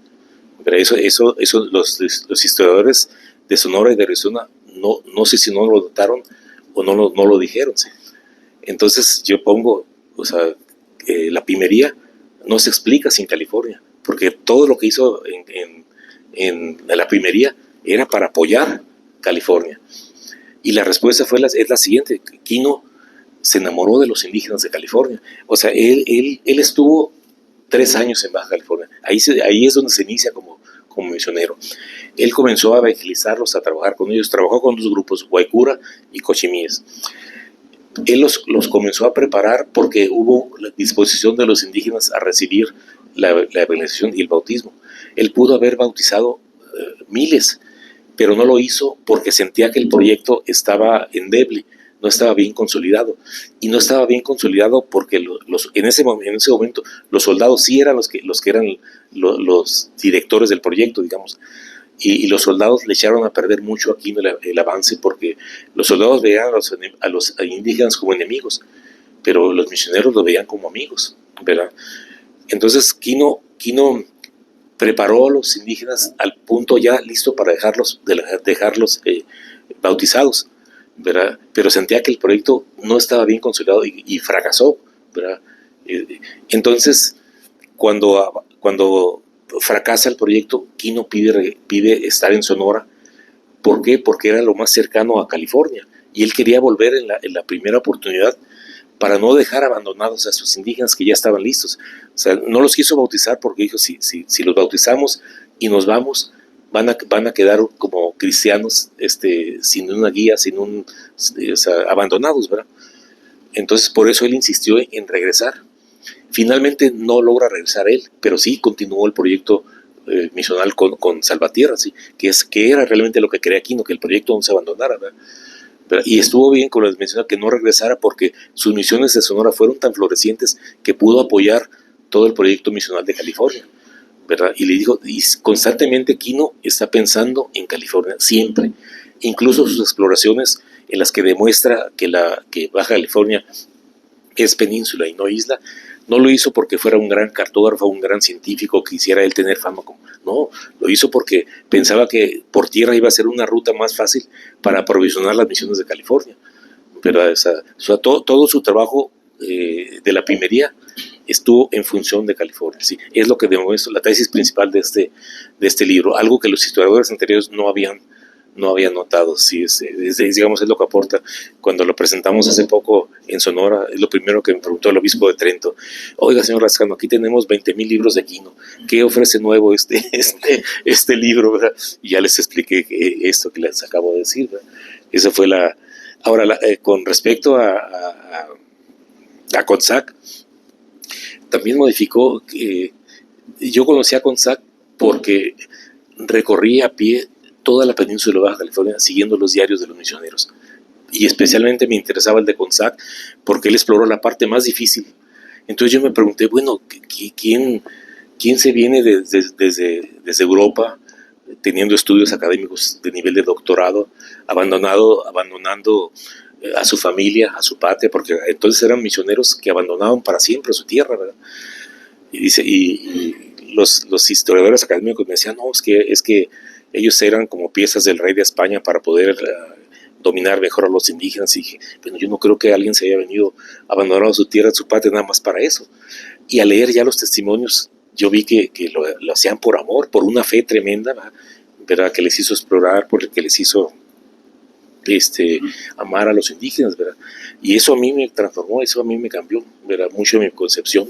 Pero eso los historiadores de Sonora y de Arizona no sé si no lo notaron o no lo dijeron, ¿sí? Entonces yo pongo, o sea, la pimería no se explica sin California, porque todo lo que hizo en la primería era para apoyar California. Y la respuesta es la siguiente: Quino se enamoró de los indígenas de California. O sea, él estuvo 3 años en Baja California. Ahí es donde se inicia como misionero. Él comenzó a evangelizarlos, a trabajar con ellos. Trabajó con 2 grupos, Guaycura y Cochimíes. Él los comenzó a preparar porque hubo la disposición de los indígenas a recibir la evangelización y el bautismo. Él pudo haber bautizado miles, pero no lo hizo porque sentía que el proyecto estaba endeble, no estaba bien consolidado. Y no estaba bien consolidado porque en ese momento los soldados sí eran los que eran los directores del proyecto, digamos. Y los soldados le echaron a perder mucho aquí el avance, porque los soldados veían a los indígenas como enemigos, pero los misioneros lo veían como amigos, ¿verdad? Entonces Quino preparó a los indígenas al punto ya listo para dejarlos bautizados, ¿verdad? Pero sentía que el proyecto no estaba bien consolidado y fracasó, ¿verdad? Entonces, cuando fracasa el proyecto, Quino pide estar en Sonora. ¿Por qué? Porque era lo más cercano a California y él quería volver en la primera oportunidad para no dejar abandonados a estos indígenas que ya estaban listos. O sea, no los quiso bautizar porque dijo, si los bautizamos y nos vamos, van a quedar como cristianos sin una guía, abandonados, ¿verdad? Entonces, por eso él insistió en regresar. Finalmente no logra regresar él, pero sí continuó el proyecto misional con Salvatierra, ¿sí? que era realmente lo que quería Quino, que el proyecto no se abandonara, ¿verdad? Y estuvo bien, como les mencionaba, que no regresara porque sus misiones de Sonora fueron tan florecientes que pudo apoyar todo el proyecto misional de California, ¿verdad? Y le dijo, y constantemente Quino está pensando en California, siempre. Incluso sus exploraciones en las que demuestra que Baja California es península y no isla, no lo hizo porque fuera un gran cartógrafo, un gran científico, que quisiera él tener fama. No, lo hizo porque pensaba que por tierra iba a ser una ruta más fácil para aprovisionar las misiones de California. Pero todo su trabajo de la primería estuvo en función de California. ¿Sí? Es lo que demuestra la tesis principal de este libro, algo que los historiadores anteriores no habían notado. Sí, digamos, es lo que aporta. Cuando lo presentamos hace poco en Sonora, es lo primero que me preguntó el obispo de Trento: oiga, señor Lascano, aquí tenemos 20,000 libros de Quino, ¿qué ofrece nuevo este libro? ¿Verdad? Y ya les expliqué esto que les acabo de decir, ¿verdad? Esa fue ahora, con respecto a CONSAC, también modificó. Yo conocí a CONSAC porque recorrí a pie toda la península de Baja California siguiendo los diarios de los misioneros, y especialmente me interesaba el de CONSAC porque él exploró la parte más difícil. Entonces yo me pregunté, bueno, ¿quién se viene desde Europa teniendo estudios académicos de nivel de doctorado, abandonando a su familia, a su patria? Porque entonces eran misioneros que abandonaban para siempre su tierra, ¿verdad? Y los historiadores académicos me decían, no, es que ellos eran como piezas del rey de España para poder dominar mejor a los indígenas. Y dije, bueno, yo no creo que alguien se haya venido abandonado su tierra, su patria, nada más para eso. Y al leer ya los testimonios, yo vi que lo hacían por amor, por una fe tremenda, ¿verdad? Que les hizo explorar, porque les hizo amar a los indígenas, ¿verdad? Y eso a mí me transformó, eso a mí me cambió, ¿verdad? Mucho mi concepción,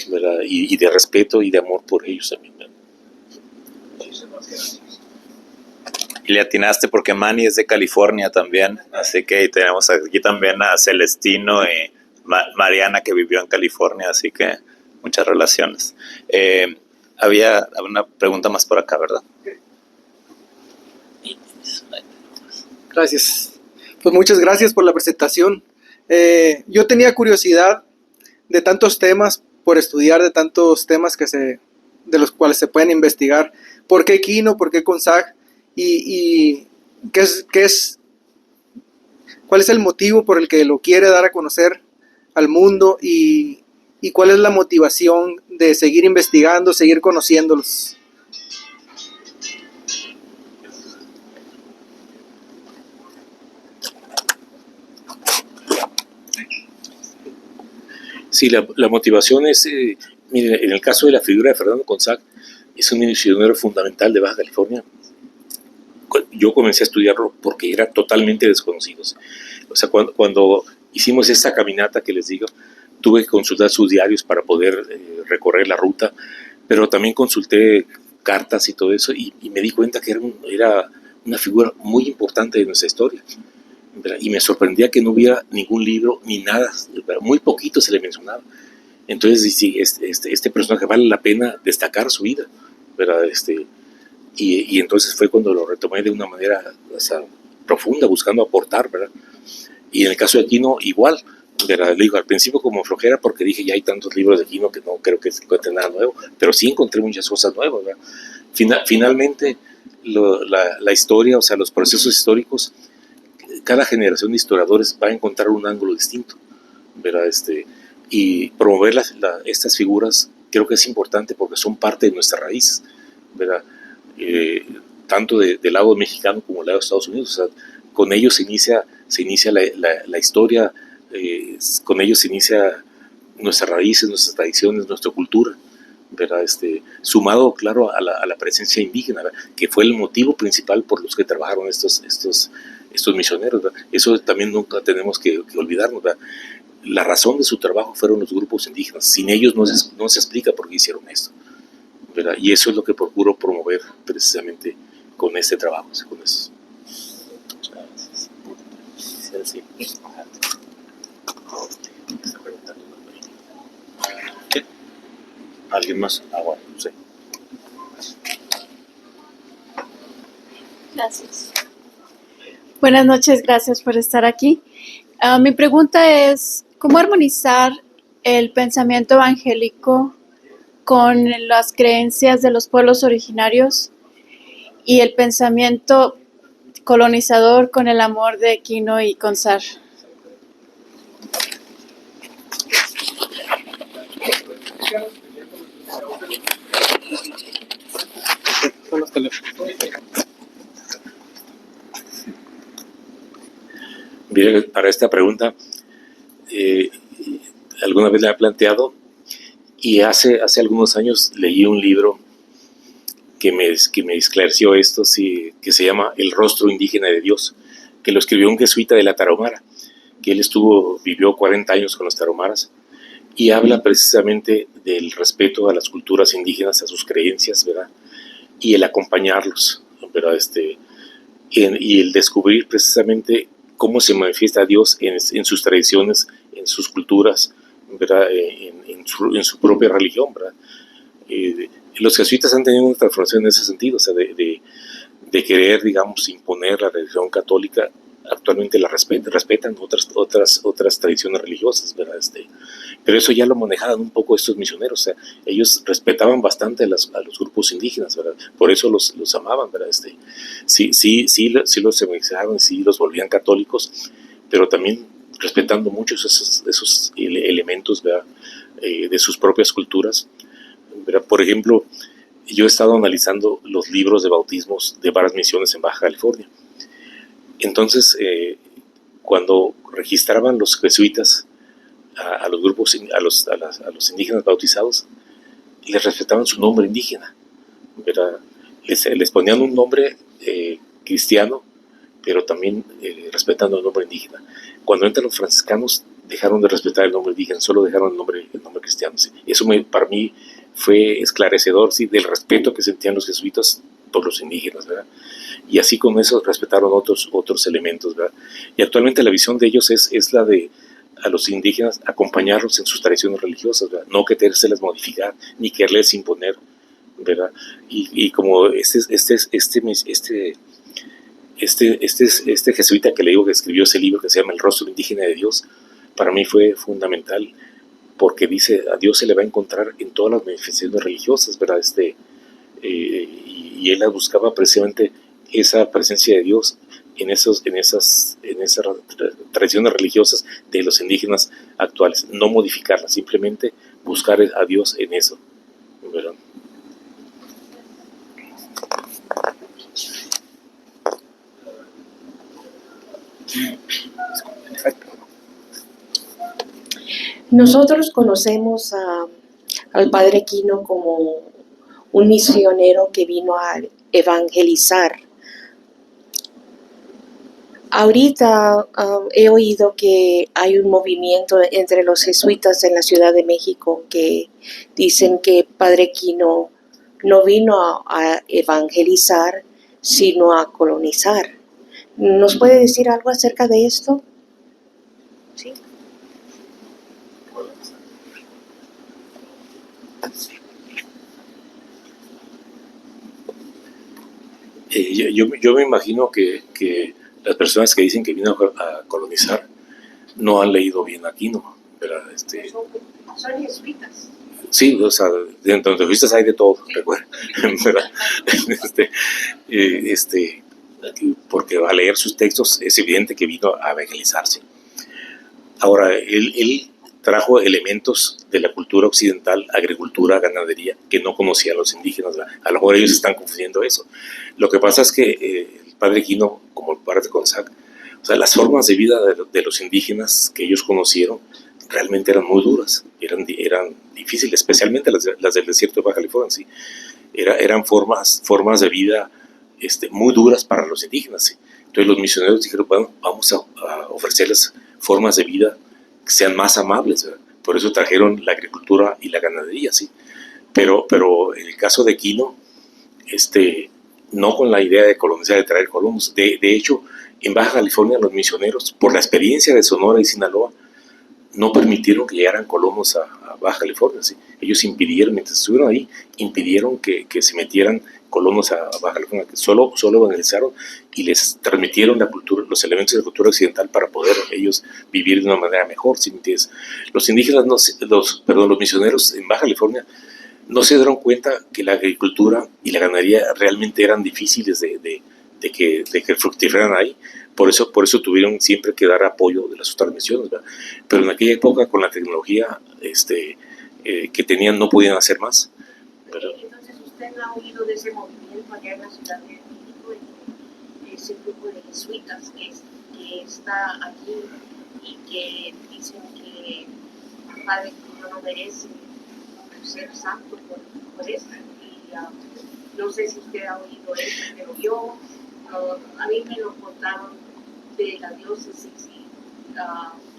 ¿verdad? Y de respeto y de amor por ellos también, ¿verdad? Y le atinaste porque Manny es de California también, así que tenemos aquí también a Celestino y Mariana, que vivió en California, así que muchas relaciones. Había una pregunta más por acá, ¿verdad? Gracias. Pues muchas gracias por la presentación. Yo tenía curiosidad de tantos temas, por estudiar de tantos temas de los cuales se pueden investigar. ¿Por qué Quino? ¿Por qué CONSAC? Y cuál es el motivo por el que lo quiere dar a conocer al mundo, y cuál es la motivación de seguir investigando, seguir conociéndolos. Sí, la motivación es, miren, en el caso de la figura de Fernando CONSAC, es un misionero fundamental de Baja California. Yo comencé a estudiarlo porque era totalmente desconocido. O sea, cuando hicimos esta caminata que les digo, tuve que consultar sus diarios para poder recorrer la ruta, pero también consulté cartas y todo eso, y me di cuenta que era una figura muy importante de nuestra historia, ¿verdad? Y me sorprendía que no hubiera ningún libro ni nada, ¿verdad? Muy poquito se le mencionaba. Entonces, sí, este personaje vale la pena destacar su vida, ¿verdad? Y entonces fue cuando lo retomé de una manera, o sea, profunda, buscando aportar, ¿verdad? Y en el caso de Aquino, igual, ¿verdad? Le digo, al principio como flojera, porque dije, ya hay tantos libros de Aquino que no creo que se encuentre nada nuevo, pero sí encontré muchas cosas nuevas, ¿verdad? Finalmente, la historia, o sea, los procesos históricos, cada generación de historiadores va a encontrar un ángulo distinto, ¿verdad? Y promover estas figuras creo que es importante porque son parte de nuestras raíces, ¿verdad? Tanto del lado mexicano como del lado de Estados Unidos. O sea, con ellos se inicia la historia, con ellos se inicia nuestras raíces, nuestras tradiciones, nuestra cultura, ¿verdad? Sumado, claro, a la presencia indígena, ¿verdad? Que fue el motivo principal por los que trabajaron estos misioneros, ¿verdad? Eso también nunca tenemos que olvidarnos, ¿verdad? La razón de su trabajo fueron los grupos indígenas. Sin ellos no se explica por qué hicieron esto, ¿verdad? Y eso es lo que procuro promover precisamente con este trabajo, con eso. ¿Alguien más? Bueno, no sé. Gracias. Buenas noches, gracias por estar aquí. Mi pregunta es, ¿cómo armonizar el pensamiento evangélico con las creencias de los pueblos originarios y el pensamiento colonizador con el amor de Aquino y Consar? Son los teléfonos. Bien, para esta pregunta, alguna vez la he planteado y hace algunos años leí un libro que me esclareció esto, sí, que se llama El rostro indígena de Dios, que lo escribió un jesuita de la Tarahumara, que él vivió 40 años con los tarahumaras, y habla precisamente del respeto a las culturas indígenas, a sus creencias, ¿verdad? Y el acompañarlos, ¿verdad? Y el descubrir precisamente cómo se manifiesta Dios en sus tradiciones, en sus culturas, ¿verdad? En su propia religión, ¿verdad? Los jesuitas han tenido una transformación en ese sentido, o sea, de querer, digamos, imponer la religión católica. Actualmente la respetan otras tradiciones religiosas, ¿verdad? Pero eso ya lo manejaban un poco estos misioneros, o sea, ellos respetaban bastante a los grupos indígenas, ¿verdad? Por eso los amaban, ¿verdad? Sí los evangelizaban, sí los volvían católicos, pero también respetando muchos esos elementos, ¿verdad? De sus propias culturas, ¿verdad? Por ejemplo, yo he estado analizando los libros de bautismos de varias misiones en Baja California. Entonces, cuando registraban los jesuitas a los grupos, a los indígenas bautizados, les respetaban su nombre indígena, ¿verdad? Les ponían un nombre cristiano, pero también respetando el nombre indígena. Cuando entran los franciscanos, dejaron de respetar el nombre indígena, solo dejaron el nombre cristiano. ¿Sí? Eso para mí fue esclarecedor, ¿sí? Del respeto que sentían los jesuitas por los indígenas, ¿verdad? Y así con eso respetaron otros elementos, ¿verdad? Y actualmente la visión de ellos es la de a los indígenas acompañarlos en sus tradiciones religiosas, ¿verdad? No querérselas modificar ni quererles imponer, ¿verdad? Y como este jesuita que le digo que escribió ese libro que se llama El rostro indígena de Dios, para mí fue fundamental porque dice, a Dios se le va a encontrar en todas las manifestaciones religiosas, ¿verdad? Y él buscaba precisamente esa presencia de Dios en esas tradiciones religiosas de los indígenas actuales, no modificarlas, simplemente buscar a Dios en eso, ¿verdad? Nosotros conocemos al padre Aquino como un misionero que vino a evangelizar. Ahorita he oído que hay un movimiento entre los jesuitas en la Ciudad de México que dicen que Padre Quino no vino a evangelizar, sino a colonizar. ¿Nos puede decir algo acerca de esto? Sí. Yo me imagino que las personas que dicen que vino a colonizar no han leído bien Aquino, ¿verdad? Son jesuitas. Sí, o sea, dentro de los jesuitas hay de todo, recuerda, ¿verdad? Porque al leer sus textos es evidente que vino a evangelizarse. Ahora, él trajo elementos de la cultura occidental, agricultura, ganadería, que no conocían los indígenas, ¿verdad? A lo mejor ellos están confundiendo eso. Lo que pasa es que el padre Quino, como el padre de Consac, o sea, las formas de vida de los indígenas que ellos conocieron realmente eran muy duras, eran difíciles, especialmente las del desierto de Baja California, ¿sí? Eran formas de vida muy duras para los indígenas, ¿sí? Entonces los misioneros dijeron, bueno, vamos a ofrecerles formas de vida que sean más amables, ¿verdad? Por eso trajeron la agricultura y la ganadería, ¿sí? Pero en el caso de Quino, no con la idea de colonizar, de traer colonos. De hecho, en Baja California los misioneros, por la experiencia de Sonora y Sinaloa, no permitieron que llegaran colonos a Baja California, ¿sí? Ellos impidieron, mientras estuvieron ahí, impidieron que se metieran colonos a Baja California, que solo evangelizaron y les transmitieron la cultura, los elementos de la cultura occidental para poder ellos vivir de una manera mejor, ¿sí me entiendes? Los indígenas, los misioneros en Baja California no se dieron cuenta que la agricultura y la ganadería realmente eran difíciles de que fructificaran ahí. Por eso tuvieron siempre que dar apoyo de las otras misiones, ¿verdad? Pero en aquella época, con la tecnología que tenían, no podían hacer más, ¿verdad? Entonces, ¿usted no ha oído de ese movimiento allá en la Ciudad de México, ese grupo de jesuitas que está aquí y que dicen que Padre Quino no merece ser santo por eso? Y no sé si usted ha oído eso, pero yo, a mí me lo contaron de la diócesis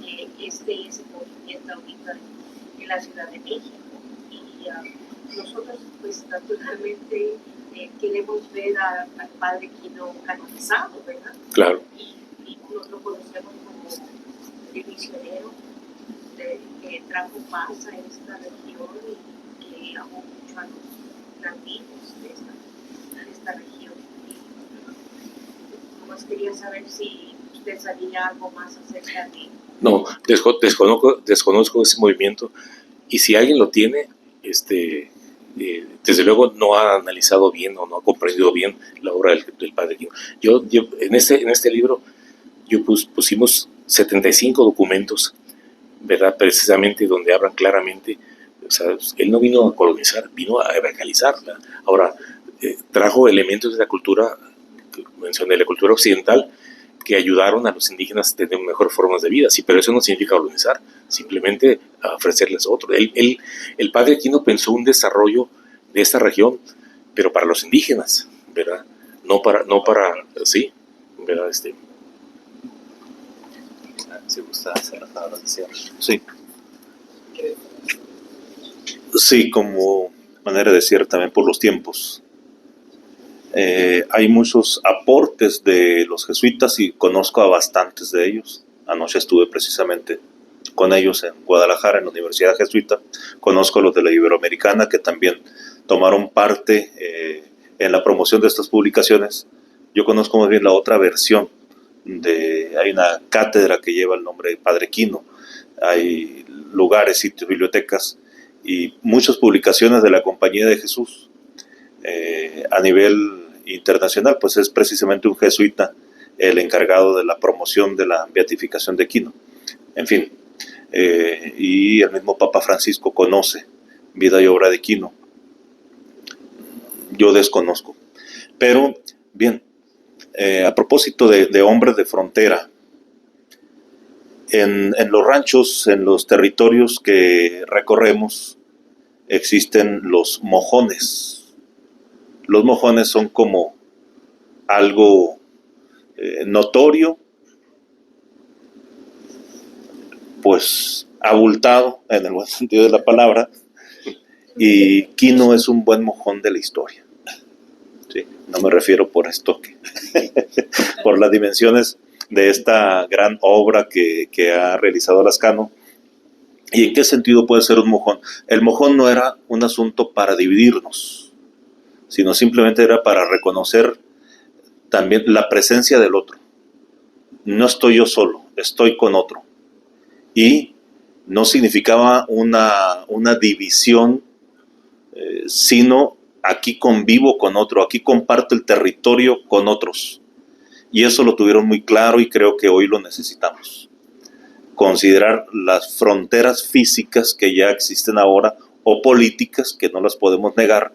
que ese movimiento ahorita en la Ciudad de México. Y nosotros, pues, naturalmente queremos ver al Padre Quino canonizado, ¿verdad? Claro. Y lo conocemos como el misionero que trajo paz a esta región y que amó mucho a los nativos de esta región. Y nomás quería saber si usted sabía algo más acerca de... No, desconozco ese movimiento, y si alguien lo tiene, desde luego no ha analizado bien o no ha comprendido bien la obra del padre Quino. Yo en este libro pusimos 75 documentos, ¿verdad? Precisamente donde hablan claramente, o sea, él no vino a colonizar, vino a evangelizar, ¿verdad? Ahora, trajo elementos de la cultura, que mencioné, la cultura occidental, que ayudaron a los indígenas a tener mejores formas de vida, sí, pero eso no significa colonizar, simplemente a ofrecerles otro. El padre Quino pensó un desarrollo de esta región, pero para los indígenas, ¿verdad? No para sí, ¿verdad? Si gusta hacer las palabras de cierre. Sí. Sí, como manera de cierre también por los tiempos. Hay muchos aportes de los jesuitas y conozco a bastantes de ellos. Anoche estuve precisamente con ellos en Guadalajara, en la Universidad Jesuita. Conozco a los de la Iberoamericana que también tomaron parte en la promoción de estas publicaciones. Yo conozco más bien la otra versión. Hay una cátedra que lleva el nombre de Padre Quino. Hay lugares, sitios, bibliotecas y muchas publicaciones de la Compañía de Jesús. A nivel internacional, pues es precisamente un jesuita el encargado de la promoción de la beatificación de Quino. En fin, y el mismo Papa Francisco conoce vida y obra de Quino. Yo desconozco. Pero, bien, a propósito de hombres de frontera, en los ranchos, en los territorios que recorremos, existen los mojones. Los mojones son como algo notorio, pues abultado en el buen sentido de la palabra, y Quino es un buen mojón de la historia. Sí, no me refiero por esto, por las dimensiones de esta gran obra que ha realizado Lascano. ¿Y en qué sentido puede ser un mojón? El mojón no era un asunto para dividirnos, sino simplemente era para reconocer también la presencia del otro. No estoy yo solo, estoy con otro. Y no significaba una división, sino aquí convivo con otro, aquí comparto el territorio con otros. Y eso lo tuvieron muy claro y creo que hoy lo necesitamos. Considerar las fronteras físicas que ya existen ahora o políticas que no las podemos negar,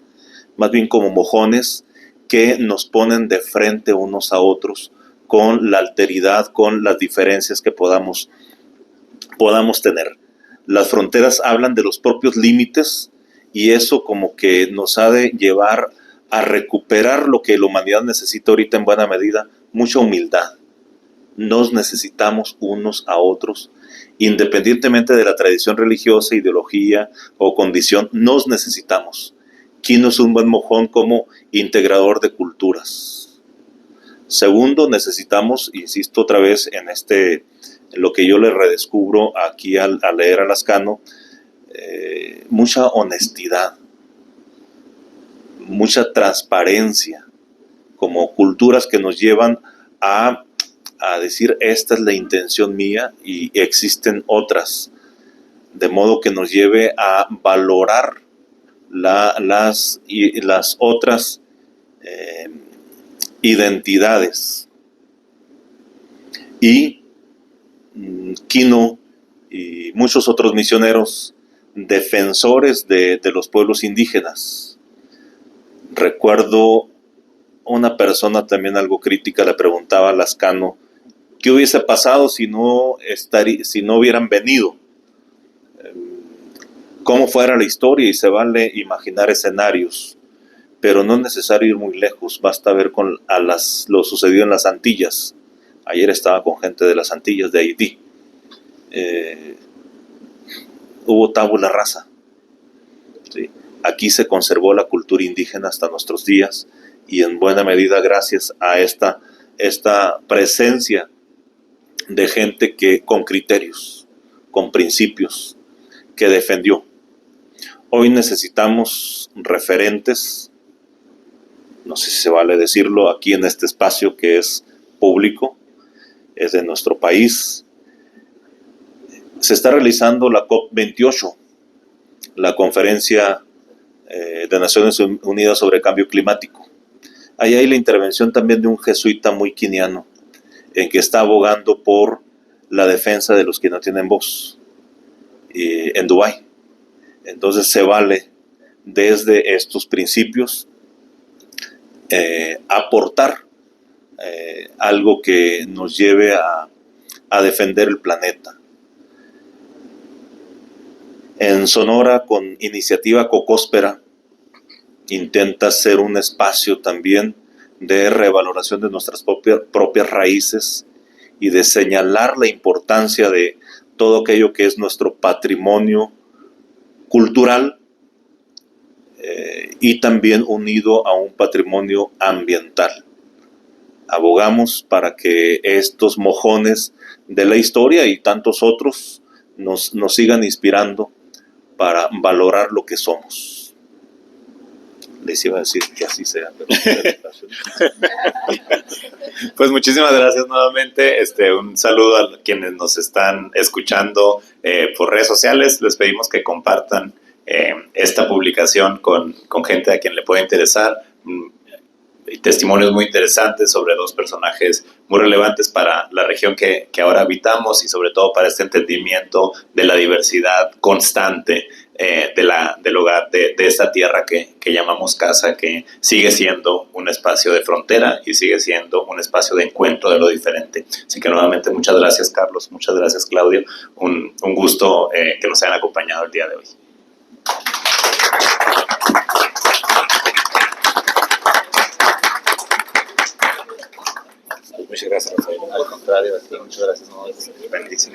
más bien como mojones que nos ponen de frente unos a otros con la alteridad, con las diferencias que podamos tener. Las fronteras hablan de los propios límites y eso como que nos ha de llevar a recuperar lo que la humanidad necesita ahorita en buena medida, mucha humildad. Nos necesitamos unos a otros, independientemente de la tradición religiosa, ideología o condición, nos necesitamos. Quino es un buen mojón como integrador de culturas. Segundo, necesitamos, insisto otra vez en lo que yo le redescubro aquí al leer a Lascano, mucha honestidad, mucha transparencia, como culturas que nos llevan a decir esta es la intención mía y existen otras, de modo que nos lleve a valorar las otras identidades. Y Quino y muchos otros misioneros defensores de los pueblos indígenas. Recuerdo una persona también algo crítica le preguntaba a Lascano qué hubiese pasado si no hubieran venido, cómo fuera la historia, y se vale imaginar escenarios, pero no es necesario ir muy lejos, basta ver lo sucedido en las Antillas. Ayer estaba con gente de las Antillas, de Haití. Hubo tabula rasa. ¿Sí? Aquí se conservó la cultura indígena hasta nuestros días y en buena medida gracias a esta presencia de gente que con criterios, con principios, que defendió. Hoy necesitamos referentes, no sé si se vale decirlo, aquí en este espacio que es público, es de nuestro país. Se está realizando la COP28, la Conferencia de Naciones Unidas sobre Cambio Climático. Ahí hay la intervención también de un jesuita muy quiniano, en que está abogando por la defensa de los que no tienen voz, en Dubái. Entonces se vale desde estos principios aportar algo que nos lleve a defender el planeta. En Sonora, con Iniciativa Cocóspera, intenta ser un espacio también de revaloración de nuestras propias raíces y de señalar la importancia de todo aquello que es nuestro patrimonio cultural y también unido a un patrimonio ambiental. Abogamos para que estos mojones de la historia y tantos otros nos sigan inspirando para valorar lo que somos. Les iba a decir que así sea, pero pues muchísimas gracias nuevamente. Un saludo a quienes nos están escuchando por redes sociales. Les pedimos que compartan esta publicación con gente a quien le pueda interesar. Testimonios muy interesantes sobre dos personajes muy relevantes para la región que ahora habitamos y sobre todo para este entendimiento de la diversidad constante del hogar, de esta tierra que llamamos casa, que sigue siendo un espacio de frontera y sigue siendo un espacio de encuentro de lo diferente. Así que nuevamente muchas gracias, Carlos, muchas gracias, Claudio. Un gusto que nos hayan acompañado el día de hoy. Muchas gracias, Rafael. Al contrario, muchas gracias. No, es grandísimo.